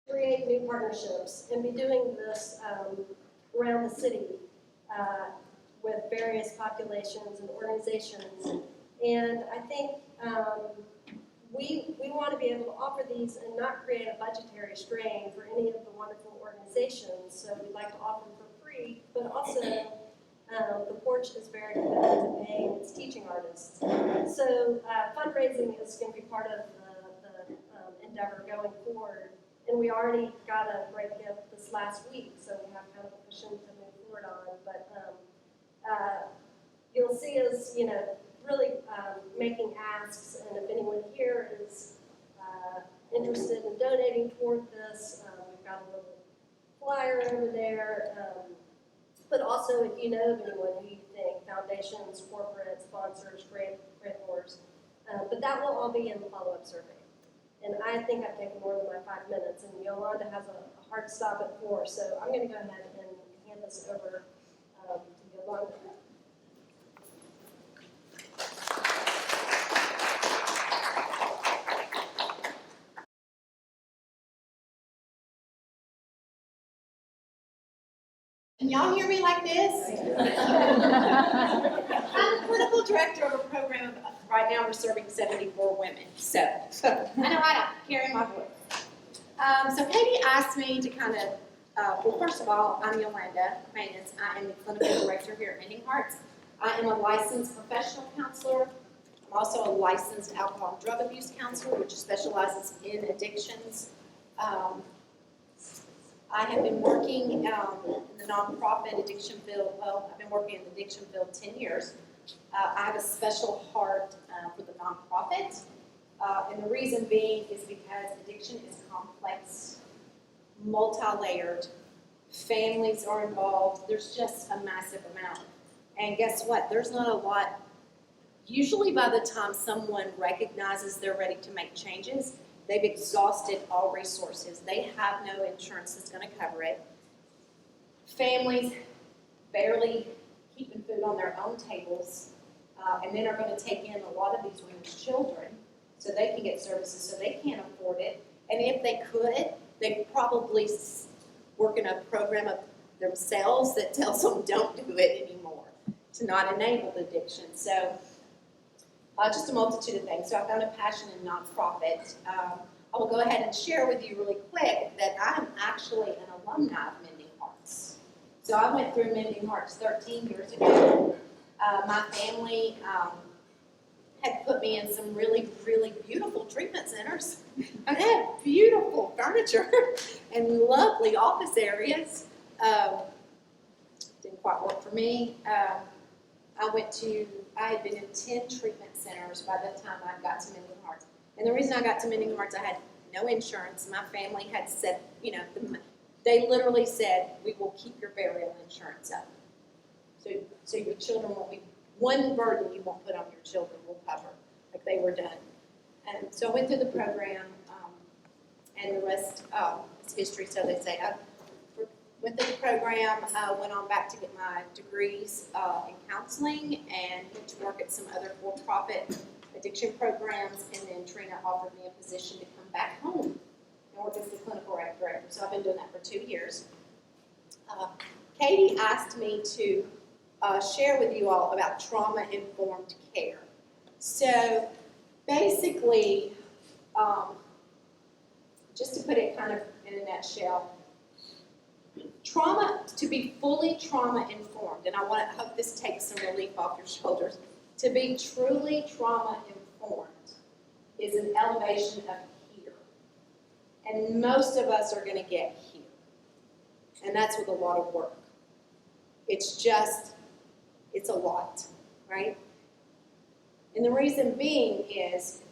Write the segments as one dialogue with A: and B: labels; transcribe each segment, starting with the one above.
A: create new partnerships and be doing this around the city with various populations and organizations. And I think we want to be able to offer these and not create a budgetary strain for any of the wonderful organizations. So we'd like to offer them for free, but also the Porch is very committed to paying its teaching artists. So fundraising is going to be part of the endeavor going forward. And we already got a great gift this last week, so we have kind of a cushion to move forward on. But you'll see us, really making asks, and if anyone here is interested in donating toward this, we've got a little flyer over there. But also, if you know of anyone who you think, foundations, corporate sponsors, grantors, but that will all be in the follow-up survey. And I think I've taken more than my 5 minutes, and Yolanda has a hard stop at 4, so I'm going to go ahead and hand this over to Yolanda.
B: Can y'all hear me like this? I'm the clinical director of a program. Right now we're serving 74 women. So I know I don't carry my voice. So Katie asked me to kind of, well, first of all, I'm Yolanda Maness. I am the clinical director here at Mending. I am a licensed professional counselor. I'm also a licensed alcohol and drug abuse counselor, which specializes in addictions. I have been working in the nonprofit addiction field. Well, I've been working in the addiction field 10 years. I have a special heart for the nonprofit, and the reason being is because addiction is complex, multi-layered. Families are involved. There's just a massive amount. And guess what? There's not a lot. Usually by the time someone recognizes they're ready to make changes, they've exhausted all resources. They have no insurance that's going to cover it. Families barely keeping food on their own tables, and then are going to take in a lot of these women's children so they can get services, so they can't afford it. And if they could, they'd probably work in a program of themselves that tells them don't do it anymore to not enable the addiction. So just a multitude of things. So I found a passion in nonprofit. I will go ahead and share with you really quick that I am actually an alumni of Mending Hearts. So I went through Mending Hearts 13 years ago. My family had put me in some really, really beautiful treatment centers. I had beautiful furniture and lovely office areas. Didn't quite work for me. I had been in 10 treatment centers by the time I got to Mending Hearts. And the reason I got to Mending Hearts, I had no insurance. My family had said, they literally said, we will keep your burial insurance up. So your children won't be, one burden you won't put on your children will cover, like they were done. And so I went through the program, and the rest is history, so they say. I went through the program, went on back to get my degrees in counseling, and went to work at some other for-profit addiction programs, and then Trina offered me a position to come back home and work as the clinical director. So I've been doing that for 2 years. Katie asked me to share with you all about trauma-informed care. So basically, just to put it kind of in a nutshell, to be fully trauma-informed, and I hope this takes some relief off your shoulders, to be truly trauma-informed is an elevation of here. And most of us are going to get here. And that's with a lot of work. It's a lot, right? And the reason being is,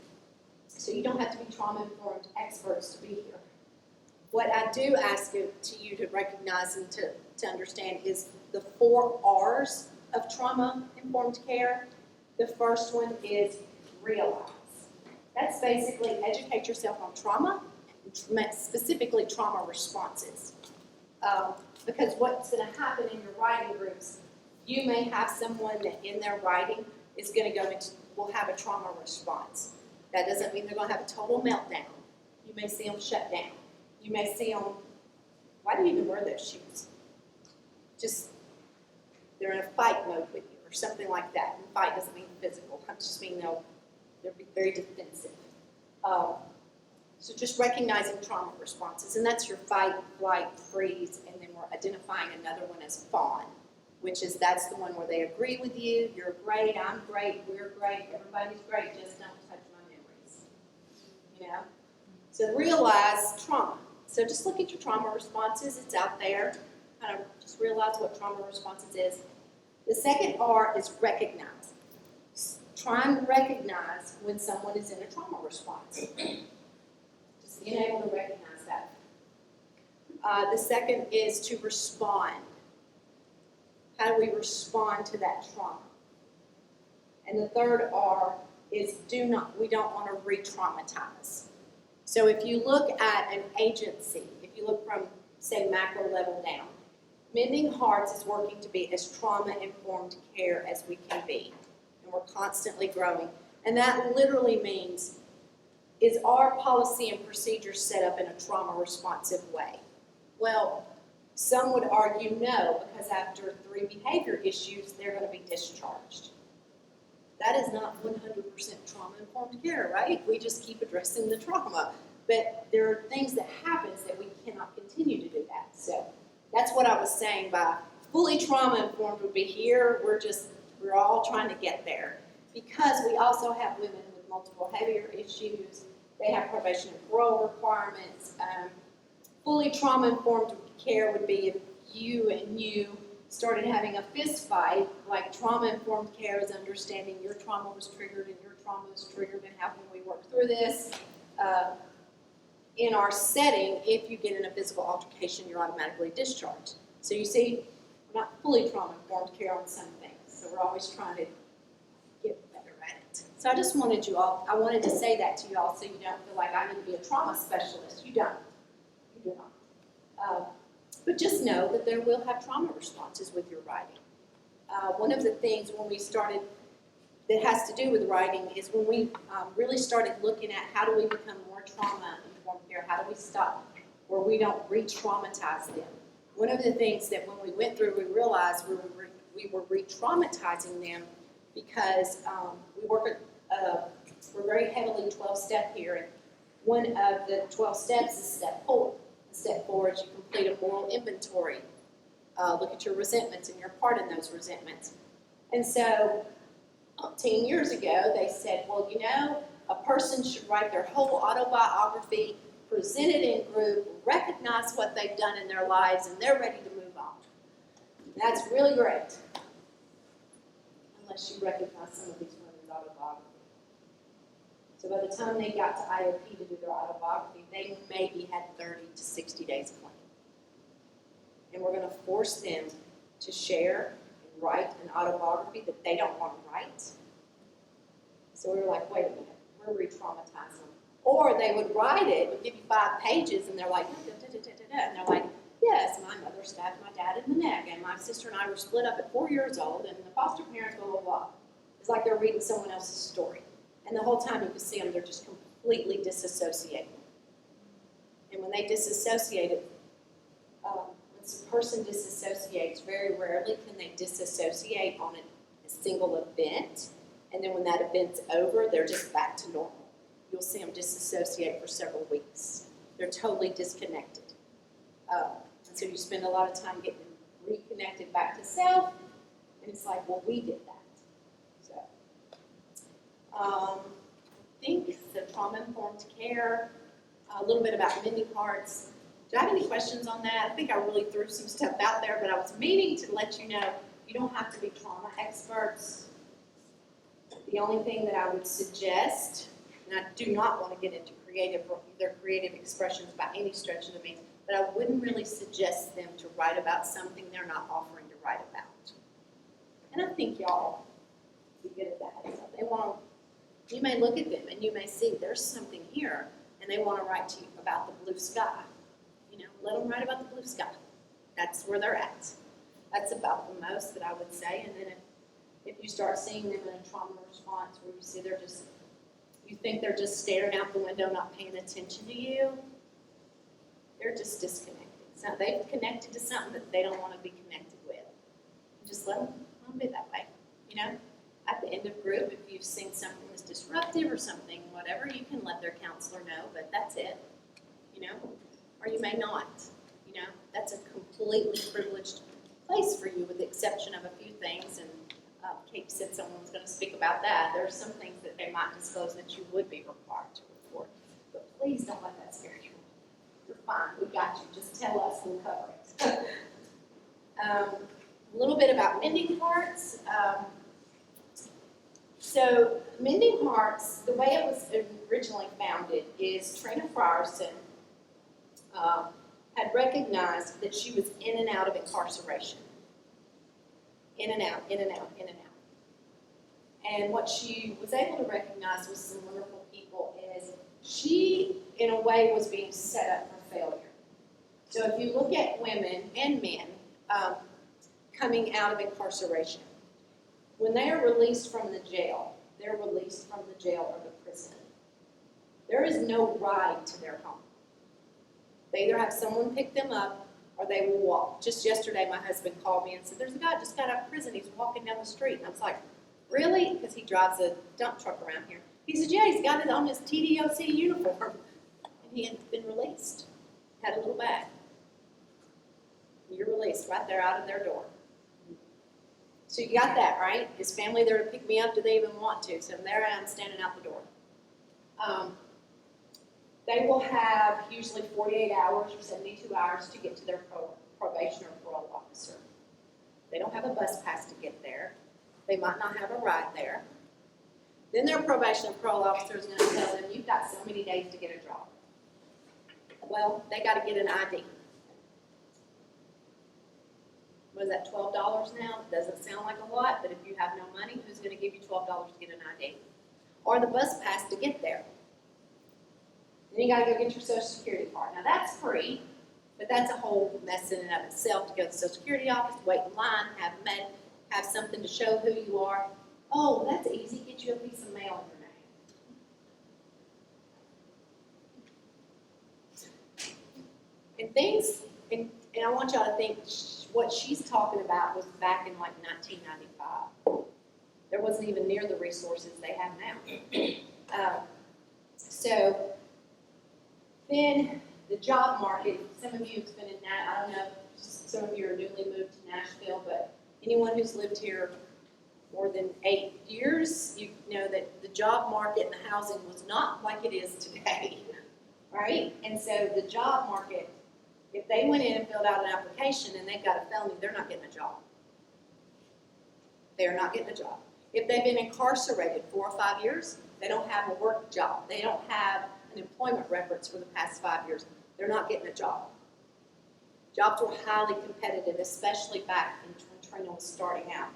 B: so you don't have to be trauma-informed experts to be here. What I do ask you to recognize and to understand is the 4 R's of trauma-informed care. The first one is realize. That's basically educate yourself on trauma, specifically trauma responses. Because what's going to happen in your writing groups, you may have someone that in their writing is going to will have a trauma response. That doesn't mean they're going to have a total meltdown. You may see them shut down. You may see them, why do you even wear those shoes? Just, they're in a fight mode with you or something like that. And fight doesn't mean physical. I just mean they're very defensive. So just recognizing trauma responses, and that's your fight, flight, freeze, and then we're identifying another one as fawn, which is that's the one where they agree with you, you're great, I'm great, we're great, everybody's great, just don't touch my memories. You know? So realize trauma. So just look at your trauma responses, it's out there. Kind of just realize what trauma responses is. The second R is recognize. Try and recognize when someone is in a trauma response. Just being able to recognize that. The second is to respond. How do we respond to that trauma? And the third R is we don't want to re-traumatize. So if you look at an agency, if you look from, say, macro level down, Mending Hearts is working to be as trauma-informed care as we can be. And we're constantly growing. And that literally means, is our policy and procedure set up in a trauma-responsive way? Well, some would argue no, because after 3 behavior issues, they're going to be discharged. That is not 100% trauma-informed care, right? We just keep addressing the trauma. But there are things that happen that we cannot continue to do that. So that's what I was saying by fully trauma-informed would be here. We're all trying to get there. Because we also have women with multiple heavier issues. They have probation and parole requirements. Fully trauma-informed care would be if you started having a fist fight. Like trauma-informed care is understanding your trauma was triggered and your trauma was triggered and how can we work through this. In our setting, if you get in a physical altercation, you're automatically discharged. So you see, we're not fully trauma-informed care on some things. So we're always trying to get better at it. So I just wanted I wanted to say that to you all so you don't feel like I need to be a trauma specialist. You don't. You do not. But just know that there will have trauma responses with your writing. One of the things when we started that has to do with writing is when we really started looking at how do we become more trauma-informed care, how do we stop where we don't re-traumatize them. One of the things that when we went through, we realized we were re-traumatizing them because we're very heavily 12-step here, and one of the 12 steps is step 4. Step 4 is you complete a moral inventory. Look at your resentments and your part in those resentments. And so 10 years ago, they said, well, you know, a person should write their whole autobiography, present it in group, recognize what they've done in their lives, and they're ready to move on. And that's really great, unless you recognize some of these women's autobiography. So by the time they got to IOP to do their autobiography, they maybe had 30 to 60 days of planning. And we're going to force them to share and write an autobiography that they don't want to write. So we were like, wait a minute, we're re-traumatizing them. Or they would write it, would give you 5 pages, and they're like, and they're like, yes, my mother stabbed my dad in the neck, and my sister and I were split up at 4 years old, and the foster parents, blah, blah, blah. It's like they're reading someone else's story. And the whole time you can see them, they're just completely disassociating. And when they disassociate, when a person disassociates, very rarely can they disassociate on a single event. And then when that event's over, they're just back to normal. You'll see them disassociate for several weeks. They're totally disconnected. And so you spend a lot of time getting reconnected back to self, and it's like, well, we did that. So, I think the trauma-informed care, a little bit about Mending Hearts. Do I have any questions on that? I think I really threw some stuff out there, but I was meaning to let you know you don't have to be trauma experts. The only thing that I would suggest, and I do not want to get into their creative expressions by any stretch of the means, but I wouldn't really suggest them to write about something they're not offering to write about. And I think y'all be good at that. So you may look at them and you may see there's something here, and they want to write to you about the blue sky. You know, let them write about the blue sky. That's where they're at. That's about the most that I would say. And then if you start seeing them in a trauma response where you see you think they're just staring out the window, not paying attention to you, They're just disconnected. So they've connected to something that they don't want to be connected with. Just let them be that way. You know, at the end of group, if you've seen something that's disruptive or something, whatever, you can let their counselor know, but that's it. You know, or you may not. You know, that's a completely privileged place for you with the exception of a few things, and Kate said someone was going to speak about that. There are some things that they might disclose that you would be required to report, but please don't let that scare you. You're fine, we got you, just tell us, we'll cover it. A little bit about Mending Hearts. So Mending Hearts, the way it was originally founded is Trina Frierson had recognized that she was in and out of incarceration. In and out, in and out, in and out. And what she was able to recognize with some wonderful people is she, in a way, was being set up for failure. So if you look at women and men coming out of incarceration, when they are released from the jail, they're released from the jail or the prison. There is no ride to their home. They either have someone pick them up or they will walk. Just yesterday, my husband called me and said, there's a guy just got out of prison. He's walking down the street. And I was like, really? Because he drives a dump truck around here. He said, yeah, he's got it on his TDOC uniform. And he had been released. Had a little bag. You're released right there out of their door. So you got that, right? Is family there to pick me up? Do they even want to? So there I am standing out the door. They will have usually 48 hours or 72 hours to get to their probation or parole officer. They don't have a bus pass to get there. They might not have a ride there. Then their probation and parole officer is going to tell them, you've got so many days to get a job. Well, they got to get an ID. What is that, $12 now? Doesn't sound like a lot, but if you have no money, who's going to give you $12 to get an ID? Or the bus pass to get there. Then you got to go get your Social Security card. Now that's free, but that's a whole mess in and of itself to go to the Social Security office, wait in line, have something to show who you are. Oh, that's easy. Get you a piece of mail in your name. And I want y'all to think what she's talking about was back in like 1995. There wasn't even near the resources they have now. So then the job market, some of you have been in that, I don't know, some of you are newly moved to Nashville, but anyone who's lived here more than 8 years, you know that the job market and the housing was not like it is today, right? And so the job market, if they went in and filled out an application and they've got a felony, they're not getting a job. They're not getting a job. If they've been incarcerated 4 or 5 years, they don't have a work job. They don't have an employment records for the past 5 years. They're not getting a job. Jobs were highly competitive, especially back when Trina was starting out.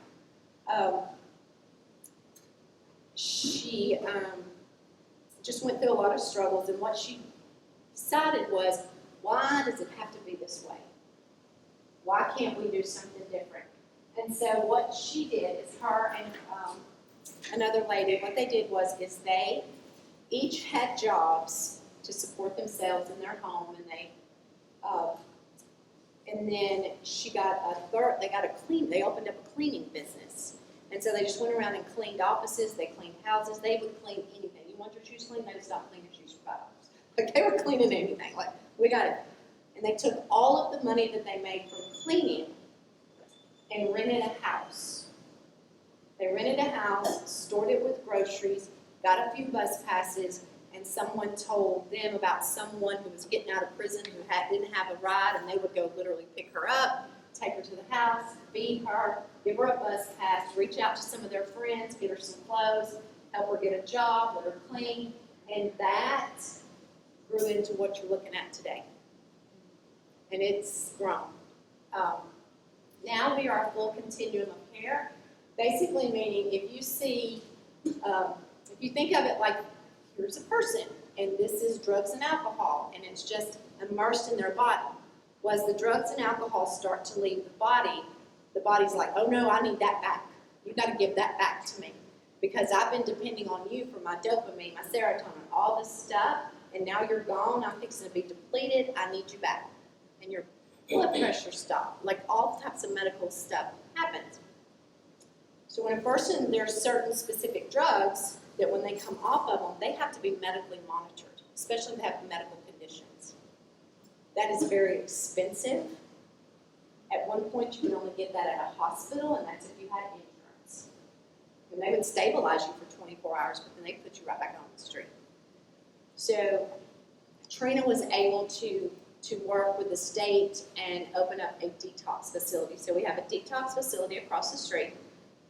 B: She just went through a lot of struggles, and what she decided was, why does it have to be this way? Why can't we do something different? And so what she did is her and another lady, what they did was they each had jobs to support themselves in their home, and then she got they opened up a cleaning business. And so they just went around and cleaned offices, they cleaned houses, they would clean anything. You want your shoes cleaned? They would stop cleaning your shoes for $5. Like they were cleaning anything, like we got it. And they took all of the money that they made from cleaning and rented a house. They rented a house, stored it with groceries, got a few bus passes, and someone told them about someone who was getting out of prison who didn't have a ride, and they would go literally pick her up, take her to the house, feed her, give her a bus pass, reach out to some of their friends, get her some clothes, help her get a job, let her clean, and that grew into what you're looking at today. And it's grown. Now we are a full continuum of care, basically meaning if you think of it like here's a person and this is drugs and alcohol and it's just immersed in their body. As the drugs and alcohol start to leave the body's like, oh no, I need that back. You've got to give that back to me because I've been depending on you for my dopamine, my serotonin, all this stuff. and now you're gone, I'm fixing to be depleted, I need you back. And your blood pressure stopped. Like all types of medical stuff happens. So when a person, there's certain specific drugs that when they come off of them, they have to be medically monitored, especially if they have medical conditions. That is very expensive. At one point, you could only get that at a hospital, and that's if you had insurance. And they would stabilize you for 24 hours, but then they put you right back on the street. So Trina was able to work with the state and open up a detox facility. So we have a detox facility across the street,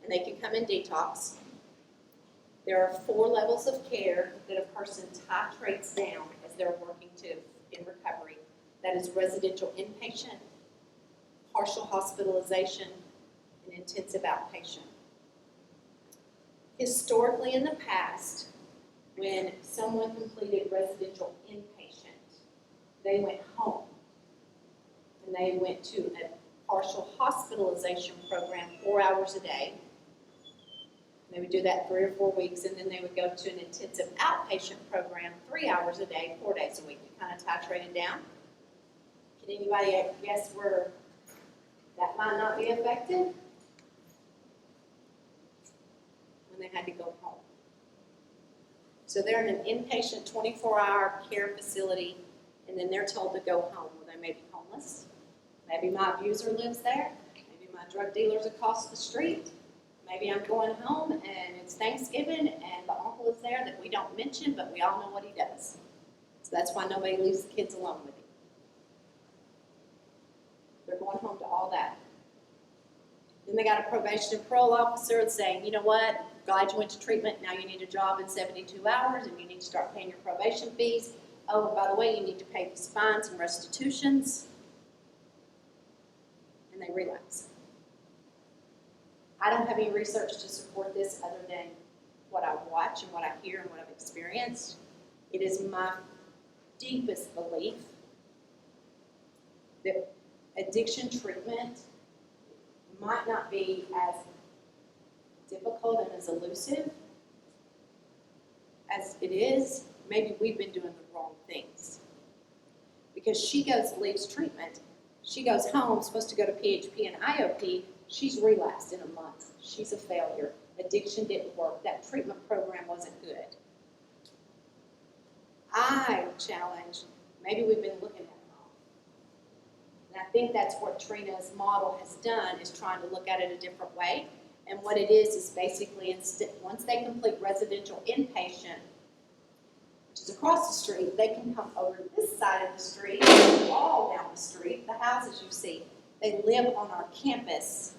B: and they can come and detox. There are 4 levels of care that a person titrates down as they're working in recovery. That is residential inpatient, partial hospitalization, and intensive outpatient. Historically in the past, when someone completed residential inpatient, they went home and they went to a partial hospitalization program 4 hours a day. They would do that 3 or 4 weeks, and then they would go to an intensive outpatient program 3 hours a day, 4 days a week. You kind of titrated down. Can anybody guess where that might not be effective? When they had to go home. So they're in an inpatient 24-hour care facility, and then they're told to go home. Well, they may be homeless. Maybe my abuser lives there. Maybe my drug dealer's across the street. Maybe I'm going home and it's Thanksgiving and the uncle is there that we don't mention, but we all know what he does. So that's why nobody leaves the kids alone with him. They're going home to all that. Then they got a probation and parole officer saying, you know what, glad you went to treatment, now you need a job in 72 hours and you need to start paying your probation fees. Oh, by the way, you need to pay these fines and restitutions. And they relapse. I don't have any research to support this other than what I watch and what I hear and what I've experienced. It is my deepest belief that addiction treatment might not be as difficult and as elusive as it is. Maybe we've been doing the wrong things. Because she leaves treatment, she goes home, supposed to go to PHP and IOP, she's relapsed in a month. She's a failure. Addiction didn't work. That treatment program wasn't good. I challenge, maybe we've been looking at it wrong. And I think that's what Trina's model has done, is trying to look at it a different way. And what it is basically, once they complete residential inpatient, which is across the street, they can come over to this side of the street, all down the street, the houses you see. They live on our campus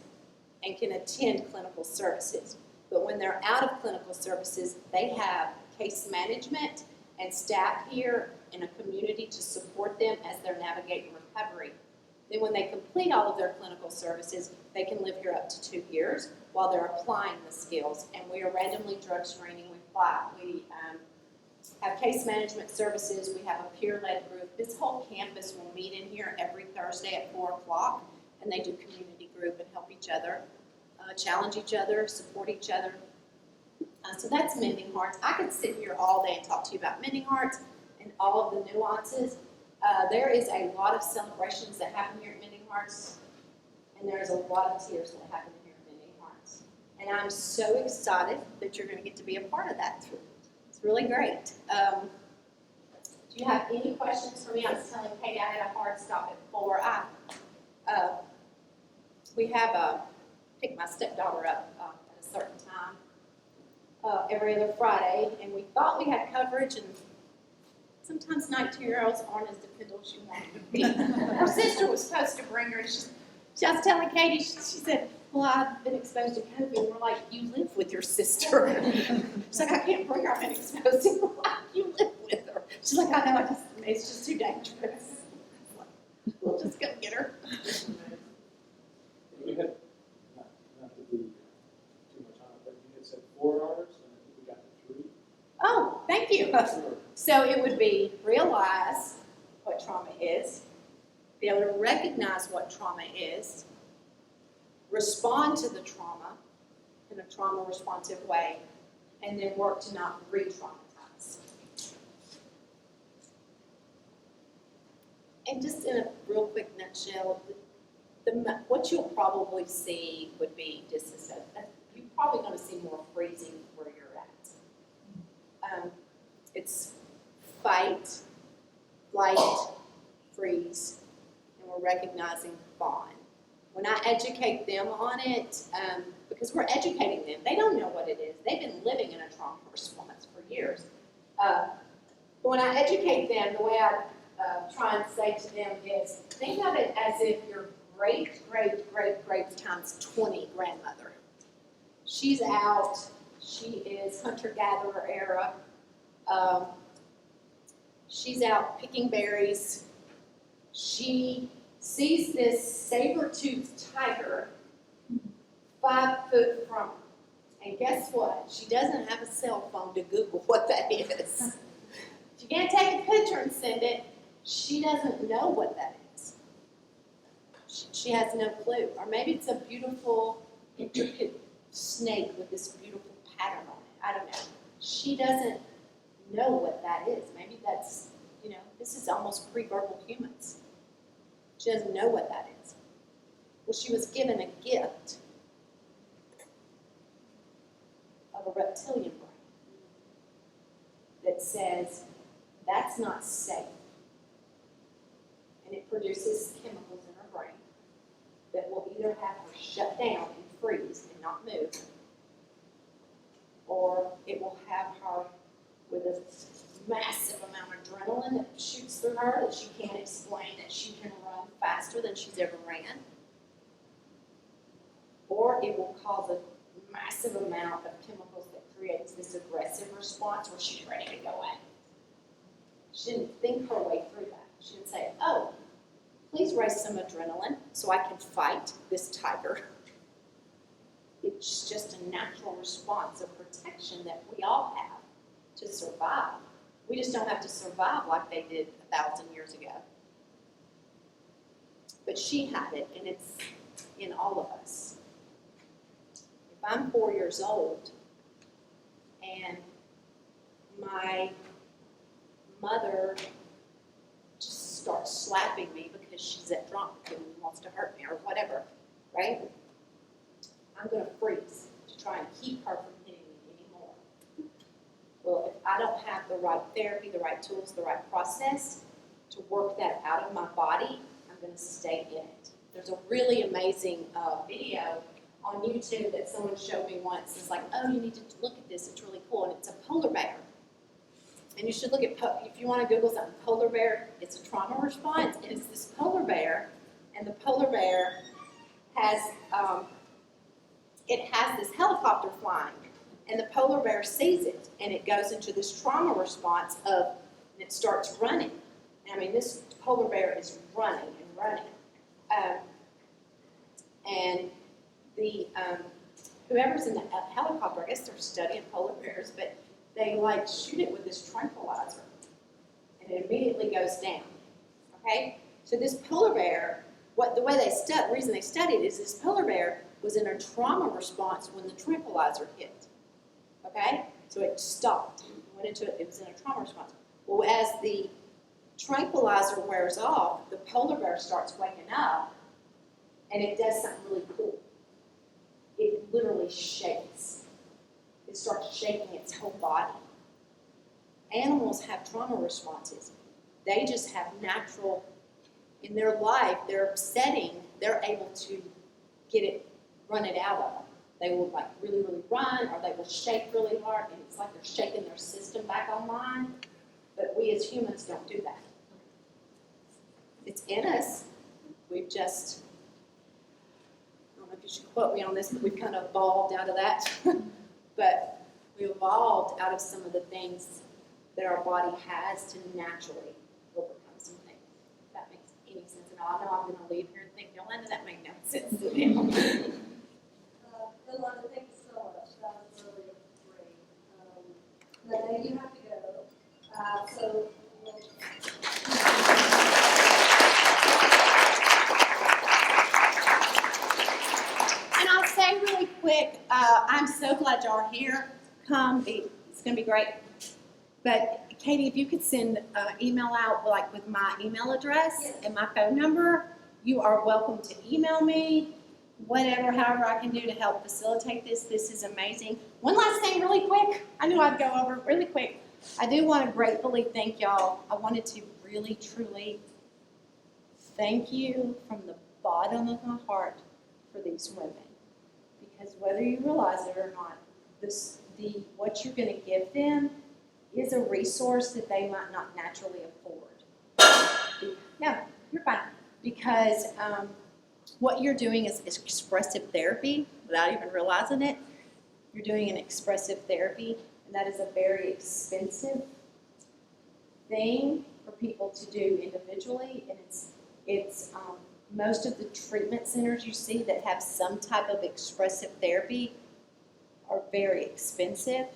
B: and can attend clinical services. But when they're out of clinical services, they have case management and staff here in a community to support them as they're navigating recovery. Then when they complete all of their clinical services, they can live here up to 2 years while they're applying the skills. And we are randomly drug screening. We have case management services. We have a peer-led group. This whole campus will meet in here every Thursday at 4 o'clock, and they do community group and help each other, challenge each other, support each other. So that's Mending Hearts. I could sit here all day and talk to you about Mending Hearts and all of the nuances. There is a lot of celebrations that happen here at Mending Hearts, and there's a lot of tears that happen here at Mending Hearts. And I'm so excited that you're going to get to be a part of that. It's really great. Do you have any questions for me? I was telling Katie I had a hard stop at 4. We have pick my stepdaughter up at a certain time every other Friday, and we thought we had coverage, and sometimes 19-year-olds aren't as dependable as you want them to be. Her sister was supposed to bring her, and she was telling Katie, she said, well, I've been exposed to COVID. And we're like, you live with your sister. She's like, I can't bring her, I've been exposed. And we're like, you live with her. She's like, I know, it's just too dangerous. We'll just go get her.
C: We had, not to be too much on it, but you had said 4 hours, and I think we got to 3.
B: Oh, thank you.
C: Sure.
B: So it would be realize what trauma is, be able to recognize what trauma is, respond to the trauma in a trauma-responsive way, and then work to not re-traumatize. And just in a real quick nutshell, what you'll probably see would be just as you're probably going to see more freezing where you're at. It's fight, flight, freeze, and we're recognizing bond. When I educate them on it, because we're educating them, they don't know what it is. They've been living in a trauma response for years. But when I educate them, the way I try and say to them is, think of it as if your great times 20 grandmother. She's out. She is hunter-gatherer era. She's out picking berries. She sees this saber-toothed tiger 5 foot from her. And guess what? She doesn't have a cell phone to Google what that is. She can't take a picture and send it. She doesn't know what that is. She has no clue. Or maybe it's a beautiful, intricate snake with this beautiful pattern on it. I don't know. She doesn't know what that is. Maybe that's, this is almost pre-verbal humans. She doesn't know what that is. Well, she was given a gift of a reptilian brain that says, that's not safe. And it produces chemicals in her brain that will either have her shut down and freeze and not move, or it will have her with a massive amount of adrenaline that shoots through her that she can't explain, that she can run faster than she's ever ran, or it will cause a massive amount of chemicals that creates this aggressive response where she's ready to go at it. She didn't think her way through that. She didn't say, oh, please raise some adrenaline so I can fight this tiger. It's just a natural response of protection that we all have to survive. We just don't have to survive like they did 1,000 years ago. But she had it, and it's in all of us. If I'm 4 years old and my mother just starts slapping me because she's that drunk and wants to hurt me or whatever, right? I'm going to freeze to try and keep her from hitting me anymore. Well, if I don't have the right therapy, the right tools, the right process to work that out of my body, I'm going to stay in it. There's a really amazing video on YouTube that someone showed me once. It's like, oh, you need to look at this. It's really cool. And it's a polar bear. And you should look at, if you want to Google something, polar bear, it's a trauma response. And it's this polar bear. And the polar bear has, it has this helicopter flying. And the polar bear sees it. And it goes into this trauma response and it starts running. And I mean, this polar bear is running and running. And the whoever's in the helicopter, I guess they're studying polar bears, but they like shoot it with this tranquilizer, and it immediately goes down. Okay, so this polar bear, the reason they studied is this polar bear was in a trauma response when the tranquilizer hit. Okay, so it stopped, it was in a trauma response. Well, as the tranquilizer wears off, the polar bear starts waking up, and it does something really cool. It literally shakes. It starts shaking its whole body. Animals have trauma responses. They just have natural, in their life, their setting, they're able to run it out of them. They will like really, really run, or they will shake really hard, and it's like they're shaking their system back online. But we as humans don't do that. It's in us. We've just, I don't know if you should quote me on this, but we've kind of evolved out of that. But we evolved out of some of the things that our body has to naturally overcome some things. If that makes any sense at all. I know I'm going to leave here and think, Yolanda, that made no sense to me.
A: Yolanda, thank you so much. That was really great. I know you have to go.
B: And I'll say really quick, I'm so glad y'all are here. Come, it's going to be great. But Katie, if you could send an email out, like with my email address
A: Yes.
B: and my phone number, you are welcome to email me, whatever, however I can do to help facilitate this. This is amazing. One last thing really quick. I knew I'd go over really quick. I do want to gratefully thank y'all. I wanted to really, truly thank you from the bottom of my heart for these women. Because whether you realize it or not, what you're going to give them is a resource that they might not naturally afford. No, you're fine. Because what you're doing is expressive therapy without even realizing it. You're doing an expressive therapy, and that is a very expensive thing for people to do individually. And it's most of the treatment centers you see that have some type of expressive therapy are very expensive.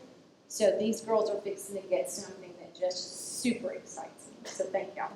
B: So these girls are fixing to get something that just super excites me. So thank y'all.